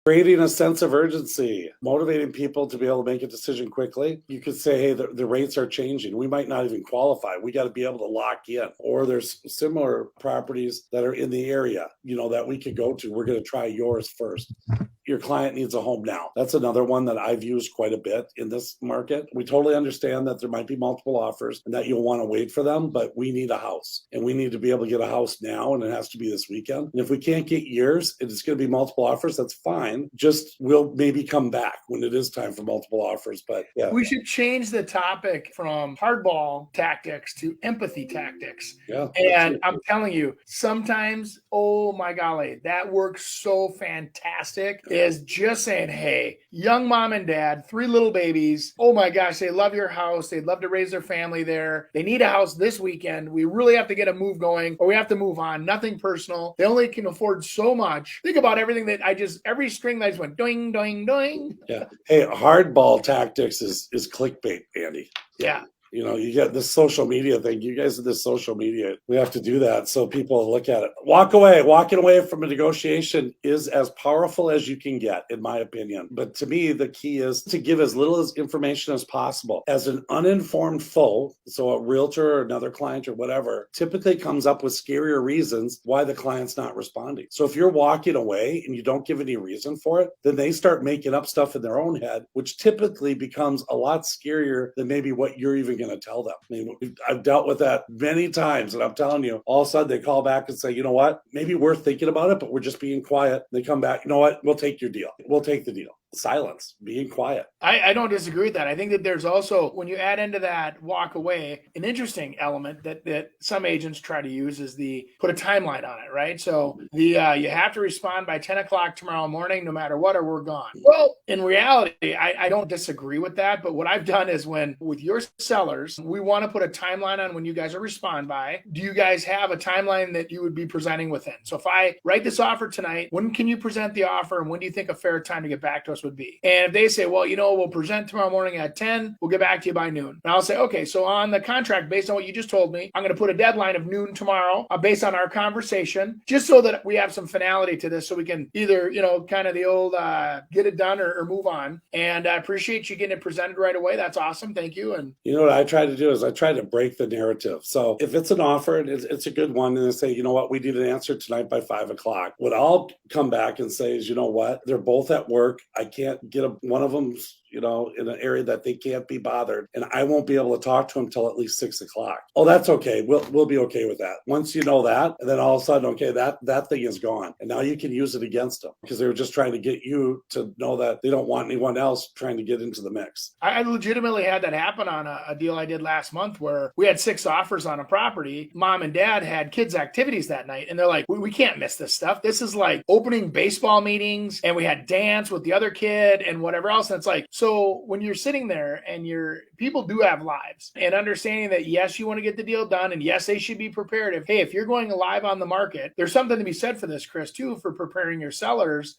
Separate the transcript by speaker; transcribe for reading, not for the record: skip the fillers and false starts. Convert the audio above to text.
Speaker 1: Creating a sense of urgency, motivating people to be able to make a decision quickly. You could say, hey, the rates are changing. We might not even qualify. We got to be able to lock in. Or there's similar properties that are in the area, that we could go to. We're going to try yours first. Your client needs a home now. That's another one that I've used quite a bit in this market. We totally understand that there might be multiple offers and that you'll want to wait for them, but we need a house and we need to be able to get a house now, and it has to be this weekend. And if we can't get yours, it's going to be multiple offers. That's fine. Just we'll maybe come back when it is time for multiple offers. But yeah.
Speaker 2: We should change the topic from hardball tactics to empathy tactics.
Speaker 1: Yeah.
Speaker 2: And I'm telling you, sometimes, oh my golly, that works so fantastic. Is just saying, hey, young mom and dad, 3 little babies. Oh my gosh, they love your house. They'd love to raise their family there. They need a house this weekend. We really have to get a move going, or we have to move on. Nothing personal. They only can afford so much. Think about everything that every string that I just went doing, doing, doing.
Speaker 1: Yeah. Hey, hardball tactics is clickbait, Andy.
Speaker 2: Yeah.
Speaker 1: You get this social media thing. You guys in this social media, we have to do that so people look at it. Walking away from a negotiation is as powerful as you can get, in my opinion. But to me, the key is to give as little information as possible. As an uninformed foe, so a realtor or another client or whatever, typically comes up with scarier reasons why the client's not responding. So if you're walking away and you don't give any reason for it, then they start making up stuff in their own head, which typically becomes a lot scarier than maybe what you're even going to tell them. I mean, I've dealt with that many times, and I'm telling you, all of a sudden they call back and say, you know what, maybe we're thinking about it, but we're just being quiet. They come back, you know what, we'll take your deal. We'll take the deal. Silence, being quiet.
Speaker 2: I don't disagree with that. I think that there's also, when you add into that walk away, an interesting element that some agents try to use is put a timeline on it, right? So you have to respond by 10 o'clock tomorrow morning, no matter what, or we're gone. Well, in reality, I don't disagree with that. But what I've done is with your sellers, we want to put a timeline on when you guys will respond by. Do you guys have a timeline that you would be presenting within? So if I write this offer tonight, when can you present the offer, and when do you think a fair time to get back to us would be? And if they say, well, we'll present tomorrow morning at 10, we'll get back to you by noon. And I'll say, okay, so on the contract, based on what you just told me, I'm going to put a deadline of noon tomorrow based on our conversation, just so that we have some finality to this, so we can either, kind of the old get it done or move on. And I appreciate you getting it presented right away. That's awesome. Thank you. And
Speaker 1: what I try to do is I try to break the narrative. So if it's an offer and it's a good one, and they say, you know what, we need an answer tonight by 5 o'clock. What I'll come back and say is, you know what, they're both at work. I can't get one of them's in an area that they can't be bothered, and I won't be able to talk to them till at least 6 o'clock. Oh, that's okay. We'll be okay with that. Once you know that, and then all of a sudden, okay, that thing is gone, and now you can use it against them, because they were just trying to get you to know that they don't want anyone else trying to get into the mix.
Speaker 2: I legitimately had that happen on a deal I did last month, where we had 6 offers on a property. Mom and dad had kids' activities that night, and they're like, we can't miss this stuff. This is like opening baseball meetings, and we had dance with the other kid and whatever else. And it's like, so when you're sitting there and people do have lives, and understanding that, yes, you want to get the deal done, and yes, they should be prepared. If you're going live on the market, there's something to be said for this, Chris, too, for preparing your sellers